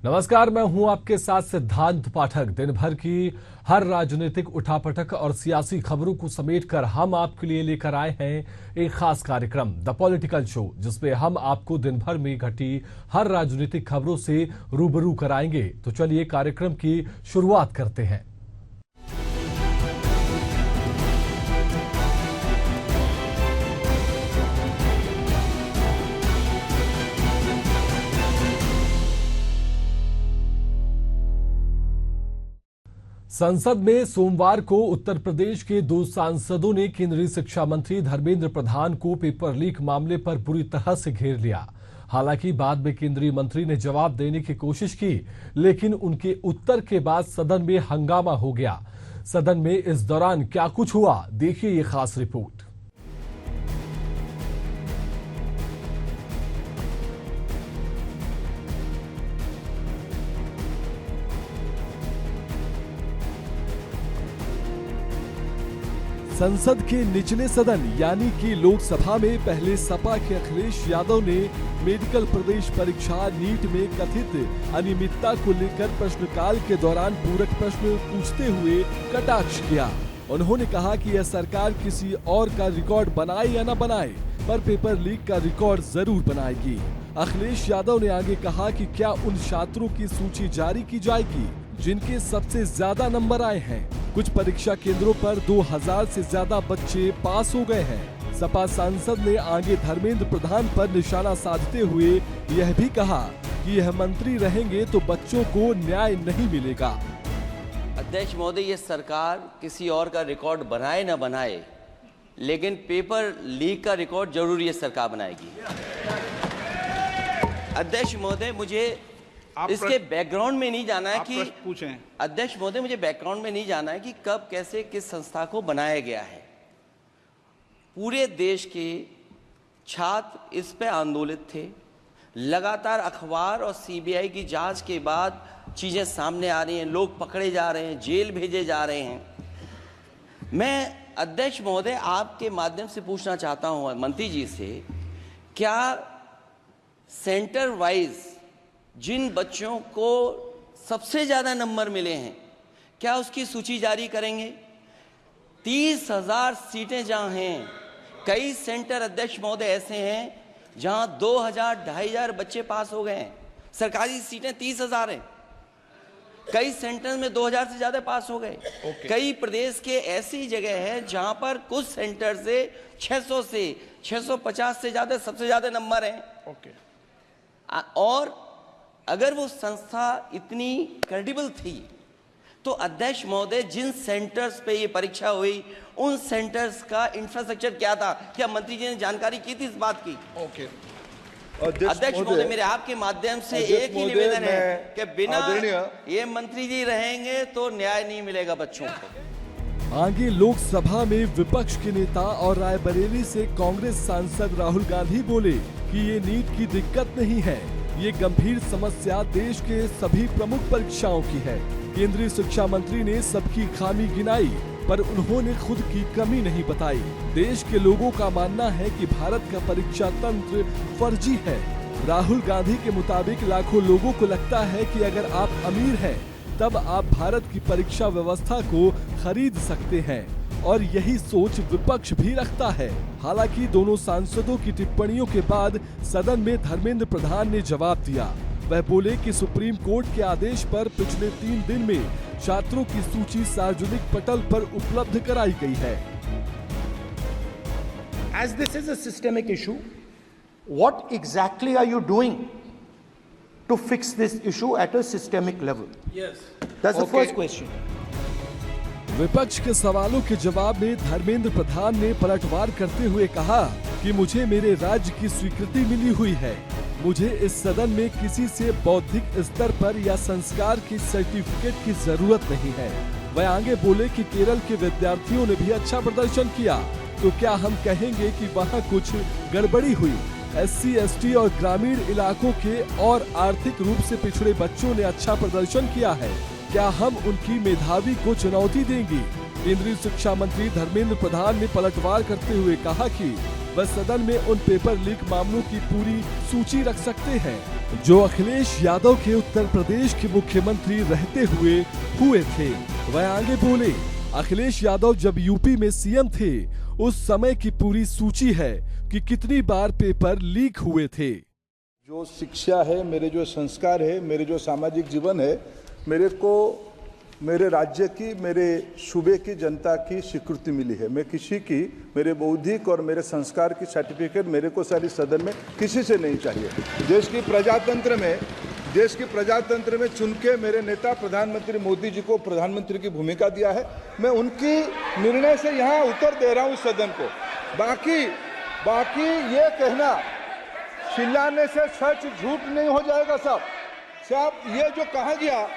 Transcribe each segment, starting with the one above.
नमस्कार, मैं हूं आपके साथ सिद्धांत पाठक। दिन भर की हर राजनीतिक उठापटक और सियासी खबरों को समेटकर हम आपके लिए लेकर आए हैं एक खास कार्यक्रम द पॉलिटिकल शो, जिसमें हम आपको दिन भर में घटी हर राजनीतिक खबरों से रूबरू कराएंगे। तो चलिए कार्यक्रम की शुरुआत करते हैं। संसद में सोमवार को उत्तर प्रदेश के 2 सांसदों ने केंद्रीय शिक्षा मंत्री धर्मेंद्र प्रधान को पेपर लीक मामले पर बुरी तरह से घेर लिया। हालांकि बाद में केंद्रीय मंत्री ने जवाब देने की कोशिश की, लेकिन उनके उत्तर के बाद सदन में हंगामा हो गया। सदन में इस दौरान क्या कुछ हुआ, देखिए ये खास रिपोर्ट। संसद के निचले सदन यानी कि लोकसभा में पहले सपा के अखिलेश यादव ने मेडिकल प्रवेश परीक्षा नीट में कथित अनियमितता को लेकर प्रश्नकाल के दौरान पूरक प्रश्न पूछते हुए कटाक्ष किया। उन्होंने कहा कि यह सरकार किसी और का रिकॉर्ड बनाए या न बनाए, पर पेपर लीक का रिकॉर्ड जरूर बनाएगी। अखिलेश यादव ने आगे कहा कि क्या उन छात्रों की सूची जारी की जाएगी जिनके सबसे ज्यादा नंबर आए हैं। कुछ परीक्षा केंद्रों पर 2000 से ज्यादा बच्चे पास हो गए हैं। सपा सांसद ने आगे धर्मेंद्र प्रधान पर निशाना साधते हुए यह भी कहा कि यह मंत्री रहेंगे तो बच्चों को न्याय नहीं मिलेगा। अध्यक्ष महोदय, ये सरकार किसी और का रिकॉर्ड बनाए न बनाए, लेकिन पेपर लीक का रिकॉर्ड जरूर ये सरकार बनाएगी। अध्यक्ष महोदय, मुझे इसके बैकग्राउंड में नहीं जाना है कि पूछें। अध्यक्ष महोदय, मुझे बैकग्राउंड में नहीं जाना है कि कब कैसे किस संस्था को बनाया गया है। पूरे देश के छात्र इस पे आंदोलित थे। लगातार अखबार और सीबीआई की जांच के बाद चीजें सामने आ रही हैं, लोग पकड़े जा रहे हैं, जेल भेजे जा रहे हैं। मैं अध्यक्ष महोदय आपके माध्यम से पूछना चाहता हूं मंत्री जी से, क्या सेंटर वाइज जिन बच्चों को सबसे ज्यादा नंबर मिले हैं, क्या उसकी सूची जारी करेंगे? 30,000 सीटें जहां हैं, कई सेंटर अध्यक्ष महोदय ऐसे हैं जहां 2000, 2500 बच्चे पास हो गए हैं। सरकारी सीटें 30,000 हैं। कई सेंटर में 2000 से ज्यादा पास हो गए। कई प्रदेश के ऐसी जगह है जहां पर कुछ सेंटर से 600 से 650 से ज्यादा सबसे ज्यादा नंबर हैं। और अगर वो संस्था इतनी क्रेडिबल थी तो अध्यक्ष महोदय जिन सेंटर्स पे ये परीक्षा हुई उन सेंटर्स का इंफ्रास्ट्रक्चर क्या था? क्या मंत्री जी ने जानकारी की थी इस बात की? अध्यक्ष महोदय, मेरे आपके माध्यम से एक ही निवेदन है कि बिना ये मंत्री जी रहेंगे तो न्याय नहीं मिलेगा बच्चों को। आगे लोकसभा में विपक्ष के नेता और रायबरेली से कांग्रेस सांसद राहुल गांधी बोले कि ये नीट की दिक्कत नहीं है, ये गंभीर समस्या देश के सभी प्रमुख परीक्षाओं की है। केंद्रीय शिक्षा मंत्री ने सबकी खामी गिनाई, पर उन्होंने खुद की कमी नहीं बताई। देश के लोगों का मानना है कि भारत का परीक्षा तंत्र फर्जी है। राहुल गांधी के मुताबिक लाखों लोगों को लगता है कि अगर आप अमीर हैं, तब आप भारत की परीक्षा व्यवस्था को खरीद सकते हैं, और यही सोच विपक्ष भी रखता है। हालांकि दोनों सांसदों की टिप्पणियों के बाद सदन में धर्मेंद्र प्रधान ने जवाब दिया। वह बोले कि सुप्रीम कोर्ट के आदेश पर पिछले 3 दिन में छात्रों की सूची सार्वजनिक पटल पर उपलब्ध कराई गई है। As this is a systemic issue, what exactly are you doing to fix this issue at a systemic level? Yes. That's the first question. विपक्ष के सवालों के जवाब में धर्मेंद्र प्रधान ने पलटवार करते हुए कहा कि मुझे मेरे राज्य की स्वीकृति मिली हुई है। मुझे इस सदन में किसी से बौद्धिक स्तर पर या संस्कार की सर्टिफिकेट की जरूरत नहीं है। वह आगे बोले कि केरल के विद्यार्थियों ने भी अच्छा प्रदर्शन किया, तो क्या हम कहेंगे कि वहाँ कुछ गड़बड़ी हुई? SC, ST और ग्रामीण इलाकों के और आर्थिक रूप से पिछड़े बच्चों ने अच्छा प्रदर्शन किया है। क्या हम उनकी मेधावी को चुनौती देंगे? केंद्रीय शिक्षा मंत्री धर्मेंद्र प्रधान ने पलटवार करते हुए कहा कि वह सदन में उन पेपर लीक मामलों की पूरी सूची रख सकते हैं जो अखिलेश यादव के उत्तर प्रदेश के मुख्यमंत्री रहते हुए थे। वह आगे बोले, अखिलेश यादव जब यूपी में सीएम थे उस समय की पूरी सूची है कि कितनी बार पेपर लीक हुए थे। जो शिक्षा है, मेरे जो संस्कार है, मेरे जो सामाजिक जीवन है, मेरे को मेरे राज्य की, मेरे सूबे की जनता की स्वीकृति मिली है। मैं किसी की, मेरे बौद्धिक और मेरे संस्कार की सर्टिफिकेट मेरे को सारी सदन में किसी से नहीं चाहिए। देश की प्रजातंत्र में चुन के मेरे नेता प्रधानमंत्री मोदी जी को प्रधानमंत्री की भूमिका दिया है। मैं उनकी निर्णय से यहाँ उत्तर दे रहा हूँ सदन को। बाकी ये कहना चिल्लाने से सच झूठ नहीं हो जाएगा साहब। ये जो कहा गया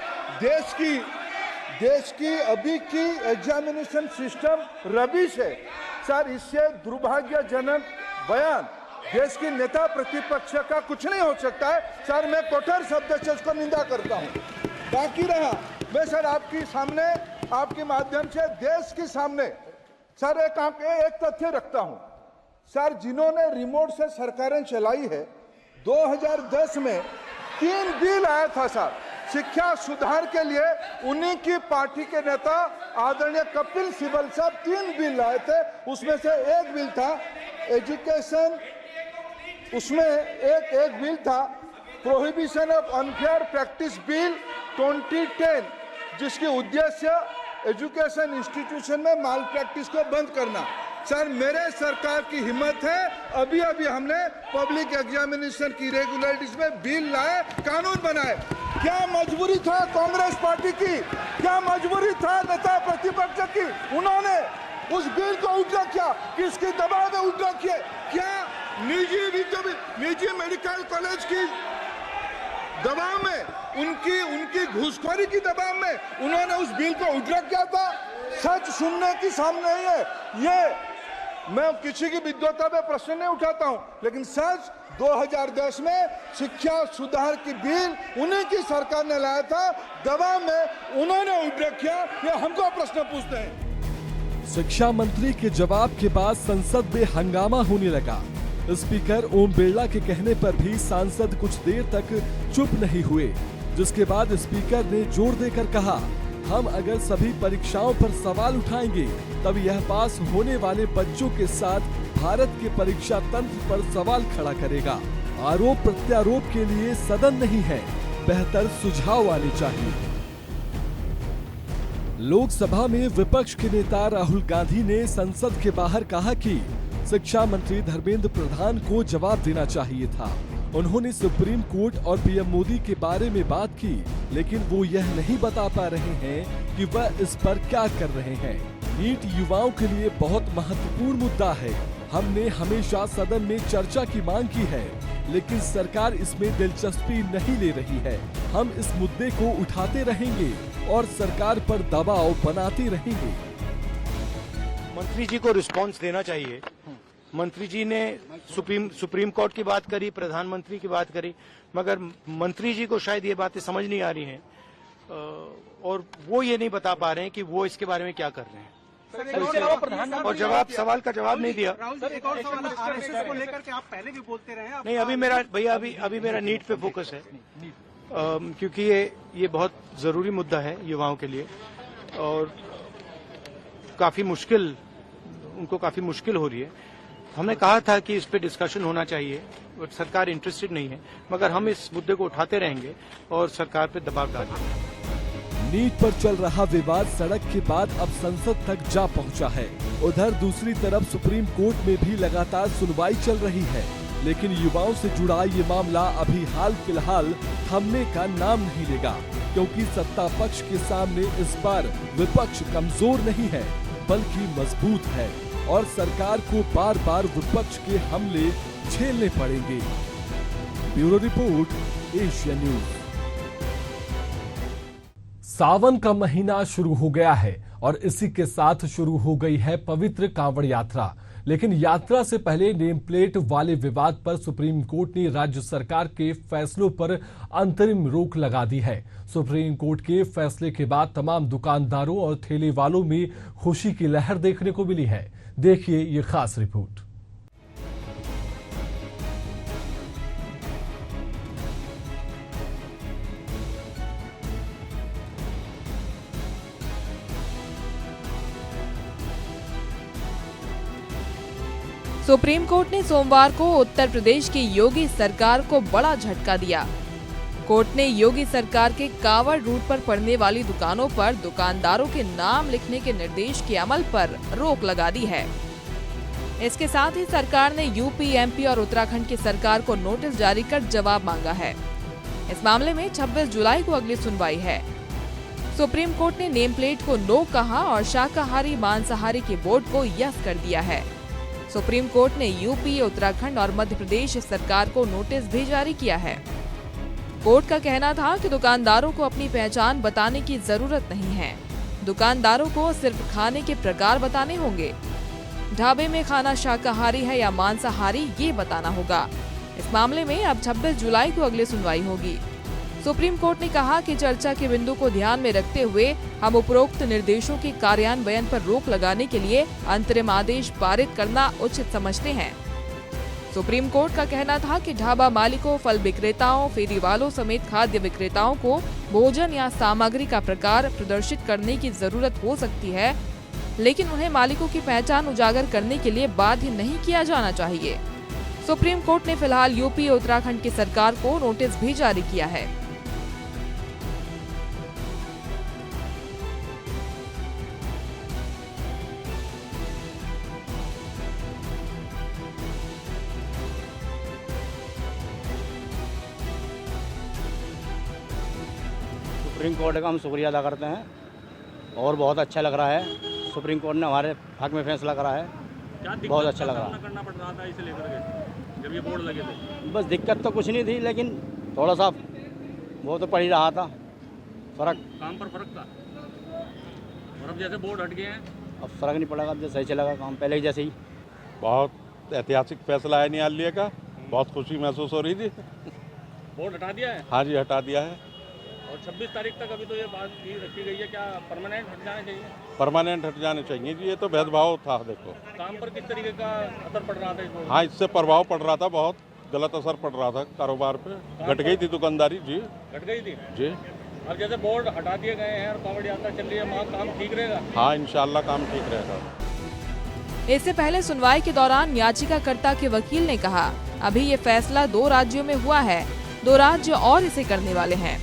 देश की अभी की एग्जामिनेशन सिस्टम रबिश है सर, इससे दुर्भाग्यजनक बयान देश की नेता प्रतिपक्ष का कुछ नहीं हो सकता है सर। मैं कठोर शब्द से उसको निंदा करता हूं। बाकी रहा, मैं सर आपके सामने, आपके माध्यम से देश के सामने सर एक तथ्य रखता हूं सर। जिन्होंने रिमोट से सरकारें चलाई है, 2010 में 3 बिल आया था सर शिक्षा सुधार के लिए। उन्हीं की पार्टी के नेता आदरणीय कपिल सिब्बल साहब 3 बिल लाए थे। उसमें से एक बिल था एजुकेशन, उसमें एक बिल था prohibition of unfair practice bill 2010, जिसकी उद्देश्य एजुकेशन इंस्टीट्यूशन में माल प्रैक्टिस को बंद करना। सर मेरे सरकार की हिम्मत है, अभी हमने पब्लिक एग्जामिनेशन की रेगुलरिटीज में बिल लाए, कानून बनाए। क्या मजबूरी था कांग्रेस पार्टी की, क्या मजबूरी था नेता प्रतिपक्ष की? उन्होंने उस बिल को उल्टा किया, किसके दबाव में उल्टा किया? क्या निजी मेडिकल कॉलेज की दबाव में, उनकी घूसखोरी की दबाव में उन्होंने उस बिल को उल्टा किया था? सच सुनने की सामने ही है। ये मैं किसी की विद्वता पे प्रश्न नहीं उठाता हूं, लेकिन सच 2010 में शिक्षा सुधार की बिल उन्हीं की सरकार ने लाया था, दबाव में उन्होंने उल्टा किया। ये हमको प्रश्न पूछते हैं। शिक्षा मंत्री के जवाब के बाद संसद में हंगामा होने लगा। स्पीकर ओम बिरला के कहने पर भी सांसद कुछ देर तक चुप नहीं हुए, जिसके बाद स्पीकर ने जोर देकर कहा, हम अगर सभी परीक्षाओं पर सवाल उठाएंगे तब यह पास होने वाले बच्चों के साथ भारत के परीक्षा तंत्र पर सवाल खड़ा करेगा। आरोप प्रत्यारोप के लिए सदन नहीं है, बेहतर सुझाव आने चाहिए। लोकसभा में विपक्ष के नेता राहुल गांधी ने संसद के बाहर कहा कि शिक्षा मंत्री धर्मेंद्र प्रधान को जवाब देना चाहिए था। उन्होंने सुप्रीम कोर्ट और पीएम मोदी के बारे में बात की, लेकिन वो यह नहीं बता पा रहे हैं कि वह इस पर क्या कर रहे हैं। नीट युवाओं के लिए बहुत महत्वपूर्ण मुद्दा है। हमने हमेशा सदन में चर्चा की मांग की है, लेकिन सरकार इसमें दिलचस्पी नहीं ले रही है। हम इस मुद्दे को उठाते रहेंगे और सरकार पर दबाव बनाते रहेंगे। मंत्री जी को रिस्पांस देना चाहिए। मंत्री जी ने सुप्रीम कोर्ट की बात करी, प्रधानमंत्री की बात करी, मगर मंत्री जी को शायद ये बातें समझ नहीं आ रही हैं और वो ये नहीं बता पा रहे हैं कि वो इसके बारे में क्या कर रहे हैं। और सवाल का जवाब नहीं दिया। सर, एक और सवाल आरएसएस को लेकर के आप पहले भी बोलते रहे हैं। नहीं, अभी मेरा नीट पे फोकस है, क्योंकि ये बहुत जरूरी मुद्दा है युवाओं के लिए और उनको काफी मुश्किल हो रही है। हमने कहा था कि इस पे डिस्कशन होना चाहिए और सरकार इंटरेस्टेड नहीं है, मगर हम इस मुद्दे को उठाते रहेंगे और सरकार पे दबाव डालेंगे। नीट पर चल रहा विवाद सड़क के बाद अब संसद तक जा पहुंचा है। उधर दूसरी तरफ सुप्रीम कोर्ट में भी लगातार सुनवाई चल रही है, लेकिन युवाओं से जुड़ा ये मामला अभी हाल फिलहाल थमने का नाम नहीं लेगा, क्योंकि सत्ता पक्ष के सामने इस बार विपक्ष कमजोर नहीं है बल्कि मजबूत है और सरकार को बार बार विपक्ष के हमले झेलने पड़ेंगे। Bureau report, Asia news. Sawan का महीना शुरू हो गया है और इसी के साथ शुरू हो गई है पवित्र कांवड़ यात्रा। लेकिन यात्रा से पहले नेम प्लेट वाले विवाद पर सुप्रीम कोर्ट ने राज्य सरकार के फैसलों पर अंतरिम रोक लगा दी है। सुप्रीम कोर्ट के फैसले के बाद तमाम दुकानदारों और ठेले वालों में खुशी की लहर देखने को मिली है। देखिए ये खास रिपोर्ट। सुप्रीम कोर्ट ने सोमवार को उत्तर प्रदेश की योगी सरकार को बड़ा झटका दिया। कोर्ट ने योगी सरकार के कांवड़ रूट पर पड़ने वाली दुकानों पर दुकानदारों के नाम लिखने के निर्देश के अमल पर रोक लगा दी है। इसके साथ ही सरकार ने यूपी, एमपी और उत्तराखंड की सरकार को नोटिस जारी कर जवाब मांगा है। इस मामले में 26 जुलाई को अगली सुनवाई है। सुप्रीम कोर्ट ने नेम प्लेट को नो कहा और शाकाहारी मांसाहारी के बोर्ड को यस कर दिया है। सुप्रीम कोर्ट ने यूपी, उत्तराखंड और मध्य प्रदेश सरकार को नोटिस भी जारी किया है। कोर्ट का कहना था कि दुकानदारों को अपनी पहचान बताने की जरूरत नहीं है। दुकानदारों को सिर्फ खाने के प्रकार बताने होंगे। ढाबे में खाना शाकाहारी है या मांसाहारी ये बताना होगा। इस मामले में अब 26 जुलाई को अगली सुनवाई होगी। सुप्रीम कोर्ट ने कहा कि चर्चा के बिंदु को ध्यान में रखते हुए हम उपरोक्त निर्देशों के कार्यान्वयन पर रोक लगाने के लिए अंतरिम आदेश पारित करना उचित समझते हैं। सुप्रीम कोर्ट का कहना था कि ढाबा मालिकों, फल विक्रेताओं, फेरी वालों समेत खाद्य विक्रेताओं को भोजन या सामग्री का प्रकार प्रदर्शित करने की जरूरत हो सकती है, लेकिन उन्हें मालिकों की पहचान उजागर करने के लिए बाध्य नहीं किया जाना चाहिए। सुप्रीम कोर्ट ने फिलहाल यूपी, उत्तराखंड की सरकार को नोटिस भी जारी किया है। सुप्रीम कोर्ट का हम शुक्रिया अदा करते हैं और बहुत अच्छा लग रहा है। सुप्रीम कोर्ट ने हमारे हक में फैसला करा है, बहुत अच्छा लग रहा है। करना पड़ रहा था इसे लेकर के जब ये बोर्ड लगे थे? बस दिक्कत तो कुछ नहीं थी, लेकिन थोड़ा सा वो तो पड़ ही रहा था, फर्क काम पर फर्क था। और अब जैसे बोर्ड हट गए हैं अब फर्क नहीं पड़ेगा, अब जैसे सही चलेगा काम पहले ही जैसे ही। बहुत ऐतिहासिक फैसला है न्यायालय का, बहुत खुशी महसूस हो रही थी। बोर्ड हटा दिया है? हाँ जी, हटा दिया है। और 26 तारीख तक अभी तो ये बात की रखी गई है, क्या परमानेंट हट जाना चाहिए? परमानेंट हट जाने चाहिए जी, ये तो भेदभाव था। देखो काम पर किस तरीके का असर पड़ रहा था इस बोर्ड? हाँ, इससे प्रभाव पड़ रहा था, बहुत गलत असर पड़ रहा था कारोबार पे, घट गई थी दुकानदारी जी। घट गई थी जी। अब जैसे बोर्ड हटा दिए गए हैं और कांवड़ यात्रा चल रही है, वहाँ काम ठीक रहेगा? हाँ, इंशाल्लाह काम ठीक रहेगा। इससे पहले सुनवाई के दौरान याचिकाकर्ता के वकील ने कहा, अभी ये फैसला 2 राज्यों में हुआ है, 2 राज्य और इसे करने वाले हैं।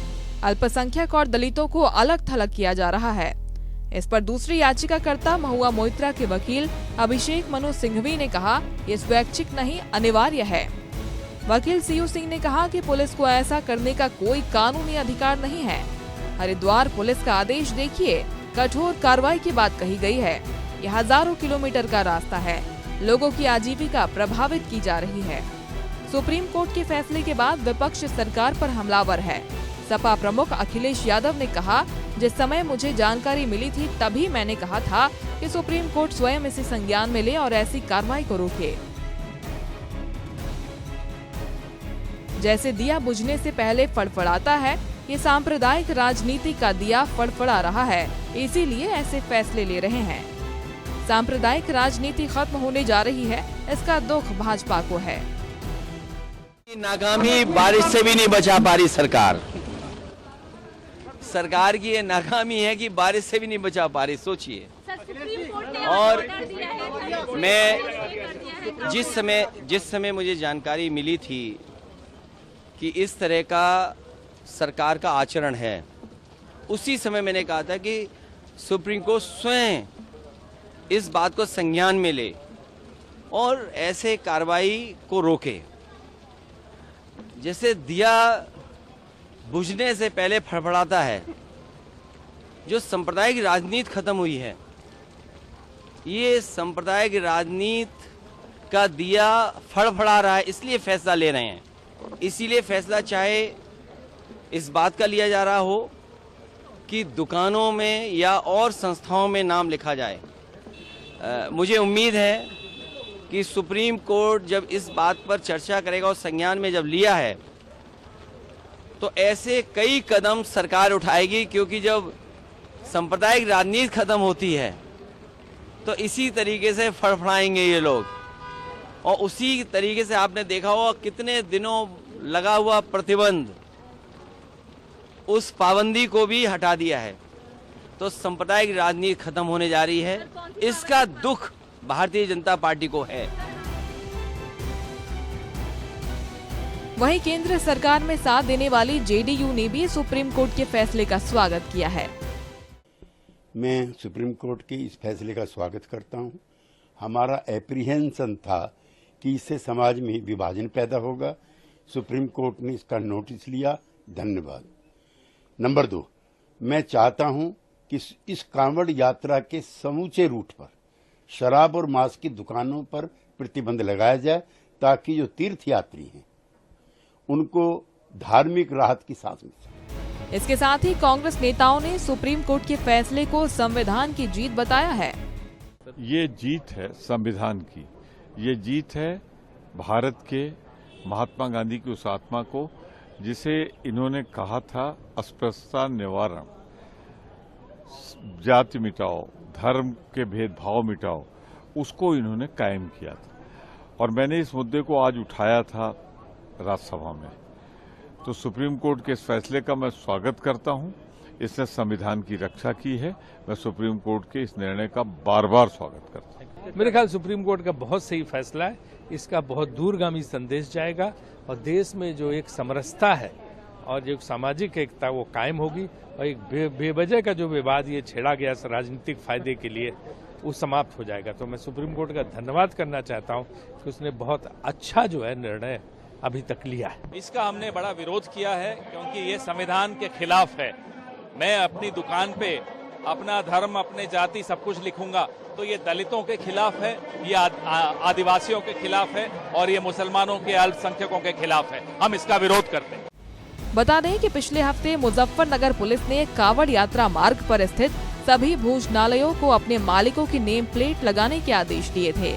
अल्पसंख्यक और दलितों को अलग थलग किया जा रहा है। इस पर दूसरी याचिकाकर्ता महुआ मोइत्रा के वकील अभिषेक मनु सिंघवी ने कहा, ये स्वैच्छिक नहीं अनिवार्य है। वकील सीयू सिंह ने कहा कि पुलिस को ऐसा करने का कोई कानूनी अधिकार नहीं है। हरिद्वार पुलिस का आदेश देखिए, कठोर कार्रवाई की बात कही गई है। यह हजारों किलोमीटर का रास्ता है, लोगों की आजीविका प्रभावित की जा रही है। सुप्रीम कोर्ट के फैसले के बाद विपक्ष सरकार पर हमलावर है। सपा प्रमुख अखिलेश यादव ने कहा, जिस समय मुझे जानकारी मिली थी तभी मैंने कहा था कि सुप्रीम कोर्ट स्वयं इसे संज्ञान में ले और ऐसी कार्रवाई को रोके। जैसे दिया बुझने से पहले फड़फड़ाता है, ये सांप्रदायिक राजनीति का दिया फड़फड़ा रहा है, इसीलिए ऐसे फैसले ले रहे हैं। सांप्रदायिक राजनीति खत्म होने जा रही है, इसका दुख भाजपा को है। नाकामी बारिश से भी नहीं बचा पा रही सरकार। सरकार की ये नाकामी है कि बारिश से भी नहीं बचा पा रही, सोचिए। और मैं जिस समय मुझे जानकारी मिली थी कि इस तरह का सरकार का आचरण है, उसी समय मैंने कहा था कि सुप्रीम कोर्ट स्वयं इस बात को संज्ञान में ले और ऐसे कार्रवाई को रोके। जैसे दिया बुझने से पहले फड़फड़ाता है, जो सांप्रदायिक राजनीति खत्म हुई है, ये सांप्रदायिक राजनीति का दिया फड़फड़ा रहा है, इसलिए फैसला ले रहे हैं। इसीलिए फैसला चाहे इस बात का लिया जा रहा हो कि दुकानों में या और संस्थाओं में नाम लिखा जाए। मुझे उम्मीद है कि सुप्रीम कोर्ट जब इस बात पर चर्चा करेगा और संज्ञान में जब लिया है, तो ऐसे कई कदम सरकार उठाएगी, क्योंकि जब सांप्रदायिक राजनीति खत्म होती है तो इसी तरीके से फड़फड़ाएंगे ये लोग। और उसी तरीके से आपने देखा होगा कितने दिनों लगा हुआ प्रतिबंध, उस पाबंदी को भी हटा दिया है। तो सांप्रदायिक राजनीति खत्म होने जा रही है, इसका दुख भारतीय जनता पार्टी को है। वहीं केंद्र सरकार में साथ देने वाली जेडीयू ने भी सुप्रीम कोर्ट के फैसले का स्वागत किया है। मैं सुप्रीम कोर्ट के इस फैसले का स्वागत करता हूं। हमारा एप्रीहेंशन था कि इससे समाज में विभाजन पैदा होगा। सुप्रीम कोर्ट ने इसका नोटिस लिया, धन्यवाद। नंबर 2, मैं चाहता हूं कि इस कांवड़ यात्रा के समूचे रूट पर शराब और मांस की दुकानों पर प्रतिबंध लगाया जाए, ताकि जो तीर्थ यात्री हैं उनको धार्मिक राहत की सांस मिल सके। इसके साथ ही कांग्रेस नेताओं ने सुप्रीम कोर्ट के फैसले को संविधान की जीत बताया है। ये जीत है संविधान की, ये जीत है भारत के महात्मा गांधी की उस आत्मा को जिसे इन्होंने कहा था अस्पृश्यता निवारण, जाति मिटाओ, धर्म के भेदभाव मिटाओ, उसको इन्होंने कायम किया था। और मैंने इस मुद्दे को आज उठाया था राज्यसभा में। तो सुप्रीम कोर्ट के इस फैसले का मैं स्वागत करता हूं। इसने संविधान की रक्षा की है। मैं सुप्रीम कोर्ट के इस निर्णय का बार बार स्वागत करता हूं। मेरे ख्याल सुप्रीम कोर्ट का बहुत सही फैसला है। इसका बहुत दूरगामी संदेश जाएगा और देश में जो एक समरसता है और जो सामाजिक एकता वो कायम होगी और एक बेवजह का जो विवाद ये छेड़ा गया राजनीतिक फायदे के लिए वो समाप्त हो जाएगा। तो मैं सुप्रीम कोर्ट का धन्यवाद करना चाहता हूँ कि उसने बहुत अच्छा जो है निर्णय अभी तक लिया है। इसका हमने बड़ा विरोध किया है क्योंकि ये संविधान के खिलाफ है। मैं अपनी दुकान पे अपना धर्म, अपने जाति सब कुछ लिखूंगा तो ये दलितों के खिलाफ है, ये आदिवासियों के खिलाफ है और ये मुसलमानों के अल्पसंख्यकों के खिलाफ है। हम इसका विरोध करते हैं। बता दें कि पिछले हफ्ते मुजफ्फरनगर पुलिस ने कांवड़ यात्रा मार्ग पर स्थित सभी भोजनालयों को अपने मालिकों की नेम प्लेट लगाने के आदेश दिए थे।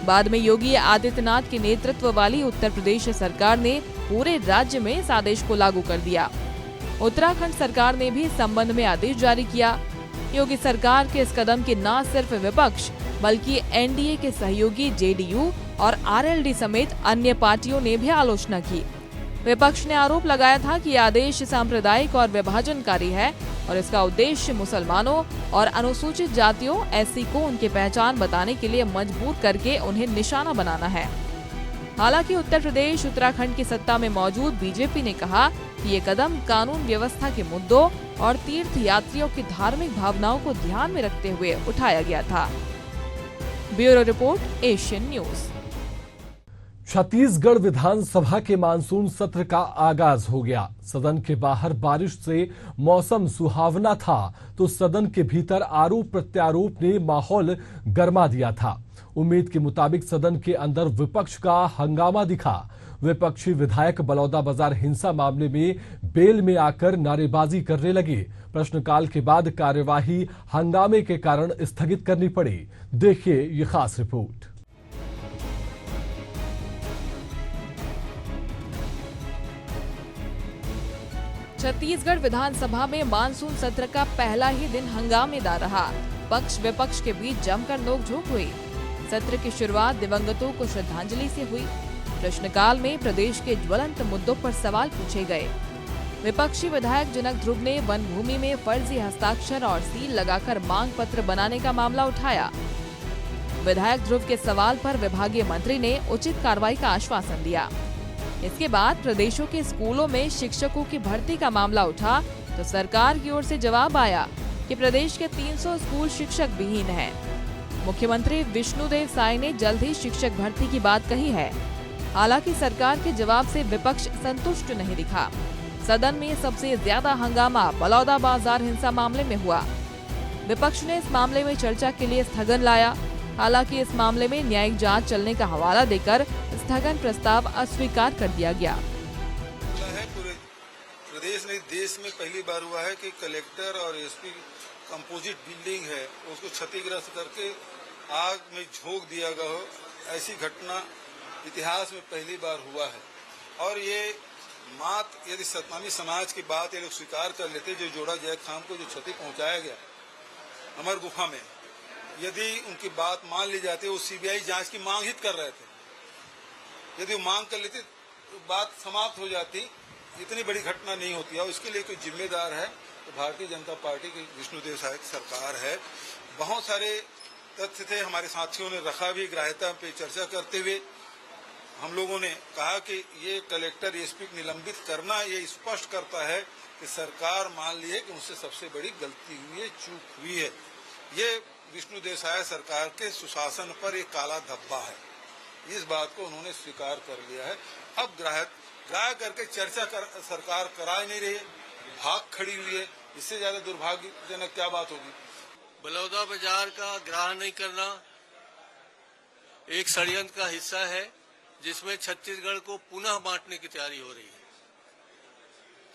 बाद में योगी आदित्यनाथ के नेतृत्व वाली उत्तर प्रदेश सरकार ने पूरे राज्य में इस आदेश को लागू कर दिया। उत्तराखंड सरकार ने भी इस संबंध में आदेश जारी किया। योगी सरकार के इस कदम की न सिर्फ विपक्ष बल्कि एनडीए के सहयोगी जेडीयू और आरएलडी समेत अन्य पार्टियों ने भी आलोचना की। विपक्ष ने आरोप लगाया था कि यह आदेश सांप्रदायिक और विभाजनकारी है और इसका उद्देश्य मुसलमानों और अनुसूचित जातियों एससी को उनकी पहचान बताने के लिए मजबूर करके उन्हें निशाना बनाना है। हालांकि उत्तर प्रदेश उत्तराखंड की सत्ता में मौजूद बीजेपी ने कहा कि ये कदम कानून व्यवस्था के मुद्दों और तीर्थ यात्रियों की धार्मिक भावनाओं को ध्यान में रखते हुए उठाया गया था। Bureau report, Asian news. Chhattisgarh विधानसभा के मानसून सत्र का आगाज हो गया। सदन के बाहर बारिश से मौसम सुहावना था तो सदन के भीतर आरोप प्रत्यारोप ने माहौल गर्मा दिया था। उम्मीद के मुताबिक सदन के अंदर विपक्ष का हंगामा दिखा। विपक्षी विधायक बलौदाबाजार हिंसा मामले में बेल में आकर नारेबाजी करने लगे। प्रश्नकाल के बाद कार्यवाही हंगामे के कारण स्थगित करनी पड़ी। देखिए ये खास रिपोर्ट। छत्तीसगढ़ विधानसभा में मानसून सत्र का पहला ही दिन हंगामेदार रहा। पक्ष विपक्ष के बीच जमकर नोकझोंक हुई। सत्र की शुरुआत दिवंगतों को श्रद्धांजलि से हुई। प्रश्नकाल में प्रदेश के ज्वलंत मुद्दों पर सवाल पूछे गए। विपक्षी विधायक जनक ध्रुव ने वन भूमि में फर्जी हस्ताक्षर और सील लगाकर मांग पत्र बनाने का मामला उठाया। विधायक ध्रुव के सवाल पर विभागीय मंत्री ने उचित कार्रवाई का आश्वासन दिया। इसके बाद प्रदेशों के स्कूलों में शिक्षकों की भर्ती का मामला उठा तो सरकार की ओर से जवाब आया कि प्रदेश के 300 स्कूल शिक्षक विहीन हैं। मुख्यमंत्री विष्णुदेव साय ने जल्द ही शिक्षक भर्ती की बात कही है। हालांकि सरकार के जवाब से विपक्ष संतुष्ट नहीं दिखा। सदन में सबसे ज्यादा हंगामा बलौदाबाजार हिंसा मामले में हुआ। विपक्ष ने इस मामले में चर्चा के लिए स्थगन लाया। हालांकि इस मामले में न्यायिक जांच चलने का हवाला देकर स्थगन प्रस्ताव अस्वीकार कर दिया गया। पूरे प्रदेश में देश में पहली बार हुआ है कि कलेक्टर और एसपी कंपोजिट बिल्डिंग है उसको क्षतिग्रस्त करके आग में झोंक दिया गया हो। ऐसी घटना इतिहास में पहली बार हुआ है। और ये यदि सतनामी समाज की बात ये लोग स्वीकार कर लेते, जो जोड़ा जय खाम को जो क्षति पहुंचाया गया अमर गुफा में, यदि उनकी बात मान ली जाती, वो सीबीआई जांच की मांग ही कर रहे थे, यदि वो मांग कर लेते तो बात समाप्त हो जाती। इतनी बड़ी घटना नहीं होती है। इसके लिए कोई जिम्मेदार है तो भारतीय जनता पार्टी की विष्णुदेव साय की सरकार है। बहुत सारे तथ्य थे, हमारे साथियों ने रखा भी ग्राह्यता पे चर्चा करते हुए। हम लोगों ने कहा कि ये कलेक्टर एसपी को निलंबित करना ये स्पष्ट करता है कि सरकार मान ली है कि उनसे सबसे बड़ी गलती हुई है, चूक हुई है। ये विष्णु देसाई सरकार के सुशासन पर एक काला धब्बा है। इस बात को उन्होंने स्वीकार कर लिया है। अब ग्राह करके चर्चा सरकार करा ही नहीं रही है, भाग खड़ी हुई है। इससे ज्यादा दुर्भाग्यजनक क्या बात होगी। बलौदा बाजार का ग्राह नहीं करना एक षड्यंत्र का हिस्सा है, जिसमें छत्तीसगढ़ को पुनः बांटने की तैयारी हो रही है।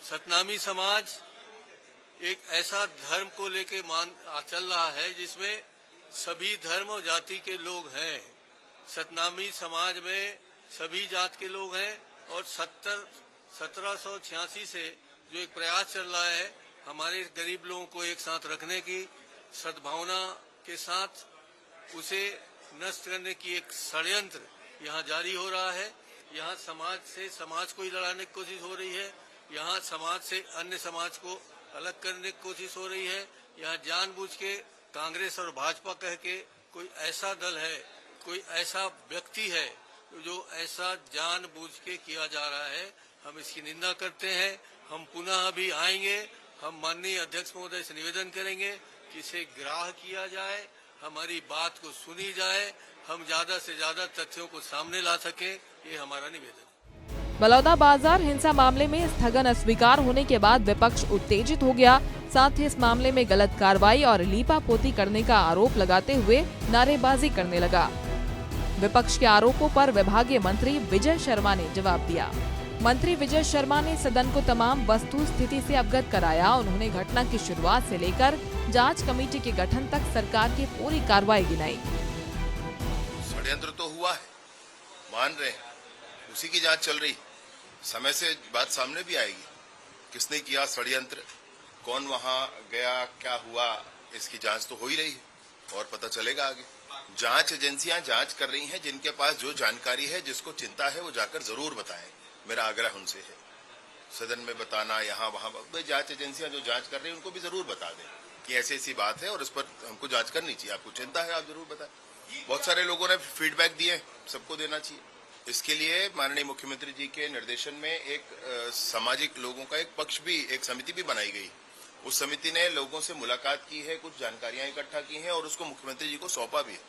सतनामी समाज एक ऐसा धर्म को लेके चल रहा है जिसमें सभी धर्म और जाति के लोग हैं। सतनामी समाज में सभी जात के लोग हैं और 1786 से जो एक प्रयास चल रहा है हमारे गरीब लोगों को एक साथ रखने की, सद्भावना के साथ उसे नष्ट करने की एक षड्यंत्र यहाँ जारी हो रहा है। यहाँ समाज से समाज को ही लड़ाने की कोशिश हो रही है। यहाँ समाज से अन्य समाज को अलग करने की कोशिश हो रही है। यहाँ जानबूझ के कांग्रेस और भाजपा कह के कोई ऐसा दल है, कोई ऐसा व्यक्ति है जो ऐसा जानबूझ के किया जा रहा है। हम इसकी निंदा करते हैं। हम पुनः अभी आएंगे। हम माननीय अध्यक्ष महोदय से निवेदन करेंगे कि इसे ग्राह्य किया जाए, हमारी बात को सुनी जाए, हम ज्यादा से ज्यादा तथ्यों को सामने ला सके, ये हमारा निवेदन है। बलौदा बाजार हिंसा मामले में स्थगन अस्वीकार होने के बाद विपक्ष उत्तेजित हो गया। साथ ही इस मामले में गलत कार्रवाई और लीपापोती करने का आरोप लगाते हुए नारेबाजी करने लगा। विपक्ष के आरोपों पर विभागीय मंत्री विजय शर्मा ने जवाब दिया। मंत्री विजय शर्मा ने सदन को तमाम वस्तु स्थिति से अवगत कराया। उन्होंने घटना की शुरुआत से लेकर जांच कमेटी के गठन तक सरकार की पूरी कार्रवाई गिनाई। षड्यंत्र तो हुआ है, मान रहे हैं, उसी की जांच चल रही। समय से बात सामने भी आएगी, किसने किया षड्यंत्र, कौन वहां गया, क्या हुआ, इसकी जांच तो हो ही रही है और पता चलेगा आगे। जांच एजेंसियां जांच कर रही हैं, जिनके पास जो जानकारी है, जिसको चिंता है, वो जाकर जरूर बताएं। मेरा आग्रह उनसे है, सदन में बताना, यहाँ वहाँ जांच एजेंसियां जो जांच कर रही हैं उनको भी जरूर बता दें कि ऐसी ऐसी बात है और इस पर हमको जांच करनी चाहिए। आपको चिंता है, आप जरूर बताएं। बहुत सारे लोगों ने फीडबैक दिए, सबको देना चाहिए। इसके लिए माननीय मुख्यमंत्री जी के निर्देशन में एक सामाजिक लोगों का एक पक्ष भी, एक समिति भी बनाई गई। उस समिति ने लोगों से मुलाकात की है, कुछ जानकारियां इकट्ठा की हैं और उसको मुख्यमंत्री जी को सौंपा भी है।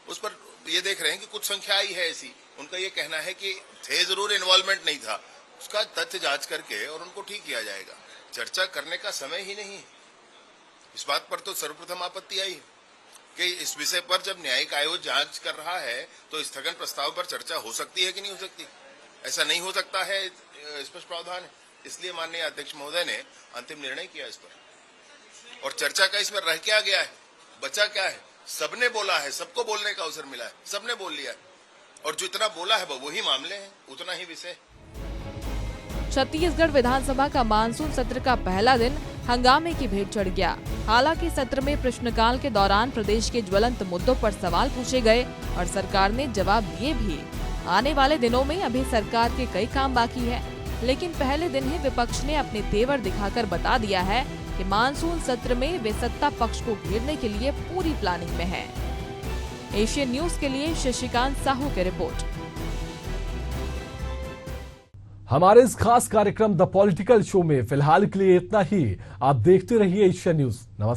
उस पर ये देख रहे हैं कि कुछ संख्या आई है ऐसी। उनका ये कहना है कि थे जरूर, इन्वॉल्वमेंट नहीं था, उसका तथ्य जांच करके और उनको ठीक किया जाएगा। चर्चा करने का समय ही नहीं है। इस बात पर तो सर्वप्रथम आपत्ति आई कि इस विषय पर जब न्यायिक आयोग जांच कर रहा है तो स्थगन प्रस्ताव पर चर्चा हो सकती है कि नहीं हो सकती। ऐसा नहीं हो सकता है, स्पष्ट प्रावधान है। इसलिए माननीय अध्यक्ष महोदय ने अंतिम निर्णय किया इस पर। और चर्चा का इसमें रह क्या गया है, बचा क्या है? सबने बोला है, सबको बोलने का अवसर मिला है, सबने बोल लिया है और जो इतना बोला है वही मामले हैं, उतना ही विषय। छत्तीसगढ़ विधानसभा का मानसून सत्र का पहला दिन हंगामे की भेंट चढ़ गया। हालांकि सत्र में प्रश्नकाल के दौरान प्रदेश के ज्वलंत मुद्दों पर सवाल पूछे गए और सरकार ने जवाब दिए भी। आने वाले दिनों में अभी सरकार के कई काम बाकी है, लेकिन पहले दिन ही विपक्ष ने अपने तेवर दिखाकर बता दिया है कि मानसून सत्र में वे सत्ता पक्ष को घेरने के लिए पूरी प्लानिंग में है। एशियन न्यूज के लिए शशिकांत साहू की रिपोर्ट। हमारे इस खास कार्यक्रम द पॉलिटिकल शो में फिलहाल के लिए इतना ही। आप देखते रहिए एशियन न्यूज। नमस्कार।